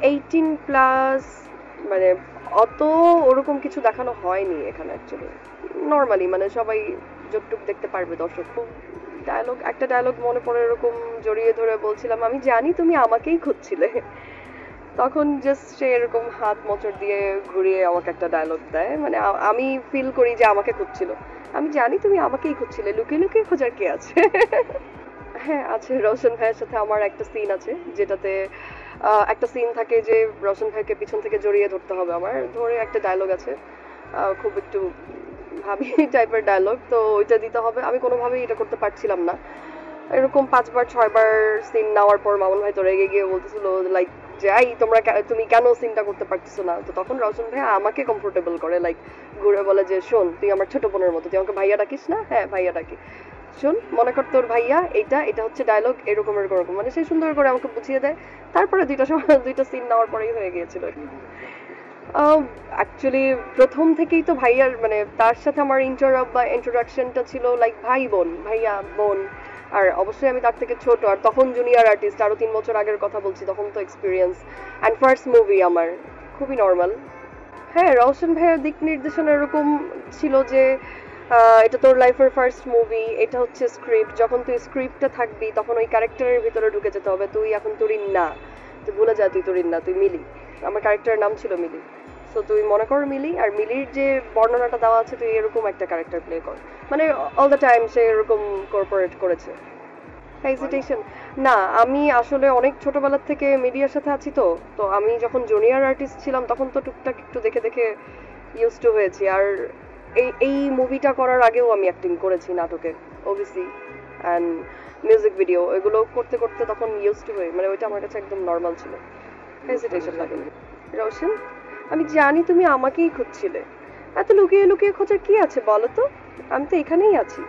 18+, মানে অত ওরকম কিছু দেখানো হয়নি এখানে অ্যাকচুয়ালি। নর্মালি মানে সবাই যতটুকু দেখতে পারবে দর্শক। ডায়লগ, একটা ডায়লগ মনে পড়ে, এরকম জড়িয়ে ধরে বলছিলাম, আমি জানি তুমি আমাকেই খুঁজছিলে। তখন জাস্ট সে এরকম হাত মোচড় দিয়ে ঘুরিয়ে আমাকে একটা ডায়লগ দেয়, মানে আমি ফিল করি যে আমাকে খুঁজছিল। আমি জানি তুমি আমাকেই খুঁজছিলে, লুকিয়ে লুকিয়ে খোঁজার কি আছে। হ্যাঁ আছে, রওশন ভাইয়ের সাথে আমার একটা সিন আছে যেটাতে একটা সিন থাকে যে রওশন ভাইকে পিছন থেকে জড়িয়ে ধরতে হবে আমার, ধরে একটা ডায়লগ আছে, খুব একটু ভাবি টাইপের ডায়লগ, তো ওইটা দিতে হবে। আমি কোনোভাবেই এটা করতে পারছিলাম না। এরকম 5 বার 6 বার সিন নেওয়ার পর মামুন ভাই তো রেগে গিয়ে বলতেছিল লাইক, যাই তোমরা তুমি কেন সিনটা করতে পারতেছো না। তো তখন রওশন ভাই আমাকে কমফোর্টেবল করে, লাইক ঘুরে বলে যে শোন তুই আমার ছোট বোনের মতো, তুই আমাকে ভাইয়া ডাকিস না। হ্যাঁ ভাইয়া ডাকি। শোন মনে কর তোর ভাইয়া, এটা এটা হচ্ছে ডায়লগ, এরকম এরকম এরকম, মানে সে সুন্দর করে আমাকে বুঝিয়ে দেয়। তারপরে দুইটা সময় দুইটা সিন নেওয়ার পরেই হয়ে গিয়েছিল। অ্যাকচুয়ালি প্রথম থেকেই তো ভাইয়ার, মানে তার সাথে আমার ইন্টারাপ্ট বা ইন্ট্রোডাকশনটা ছিল লাইক ভাই বোন, ভাইয়া বোন। আর অবশ্যই আমি তার থেকে ছোট, আর তখন জুনিয়র আর্টিস্ট, আরো 3 বছর আগের কথা বলছি, তখন তো এক্সপিরিয়েন্স। অ্যান্ড ফার্স্ট মুভি আমার, খুবই নর্মাল। হ্যাঁ রওশন ভাইয়ের দিক নির্দেশনা এরকম ছিল যে এটা তোর লাইফের ফার্স্ট মুভি, এটা হচ্ছে স্ক্রিপ্ট, যখন তুই স্ক্রিপ্টে থাকবি তখন ওই ক্যারেক্টারের ভিতরে ঢুকে যেতে হবে। তুই এখন তুরিন না, তুই ভুলে যা তুই তুরিন না, তুই মিলি। আমার ক্যারেক্টারের নাম ছিল মিলি। সো তুই মনে কর মিলি, আর মিলির যে বর্ণনাটা দেওয়া আছে তুই এরকম একটা ক্যারেক্টার প্লে কর। মানে অল দ্য টাইম সে এরকম কর্পোরেট করেছে। হেজিটেশন না, আমি আসলে অনেক ছোটবেলা থেকে মিডিয়ার সাথে আছি, তো তো আমি যখন জুনিয়র আর্টিস্ট ছিলাম তখন তো টুকটাক একটু দেখে দেখে ইউজ টু হয়েছি। আর এই মুভিটা করার আগেও আমি অ্যাক্টিং করেছি নাটকে, ওবিসি অ্যান্ড মিউজিক ভিডিও, এগুলো করতে করতে তখন ইউজ টু হয়ে, মানে ওইটা আমার কাছে একদম নর্মাল ছিল। হেজিটেশন লাগেনি। রোশন, আমি জানি তুমি আমাকেই খুঁজছিলে, এত লুকিয়ে লুকিয়ে খোঁজার কি আছে বলো তো, আমি তো এখানেই আছি।